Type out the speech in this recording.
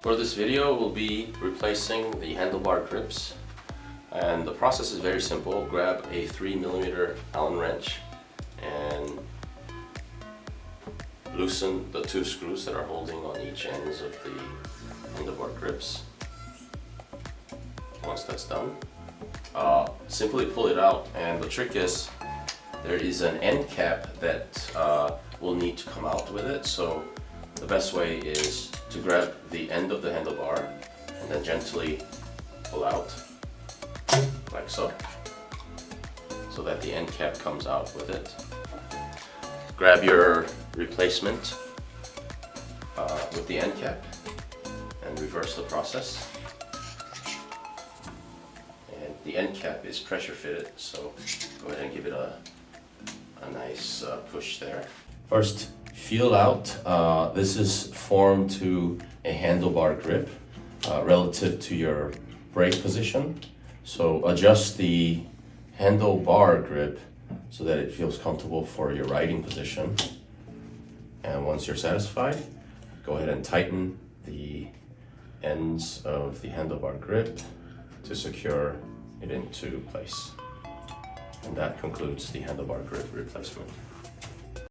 For this video, we'll be replacing the handlebar grips, and the process is very simple. Grab a 3mm Allen wrench and loosen the 2 screws that are holding on each ends of the handlebar grips. Once that's done, simply pull it out, and the trick is there is an end cap that will need to come out with it. So the best way is to grab the end of the handlebar and then gently pull out like so that the end cap comes out with it. Grab your replacement with the end cap and reverse the process. And the end cap is pressure fitted, so go ahead and give it a nice push there. First, feel out. This is formed to a handlebar grip relative to your brake position. So adjust the handlebar grip so that it feels comfortable for your riding position. And once you're satisfied, go ahead and tighten the ends of the handlebar grip to secure it into place. And that concludes the handlebar grip replacement.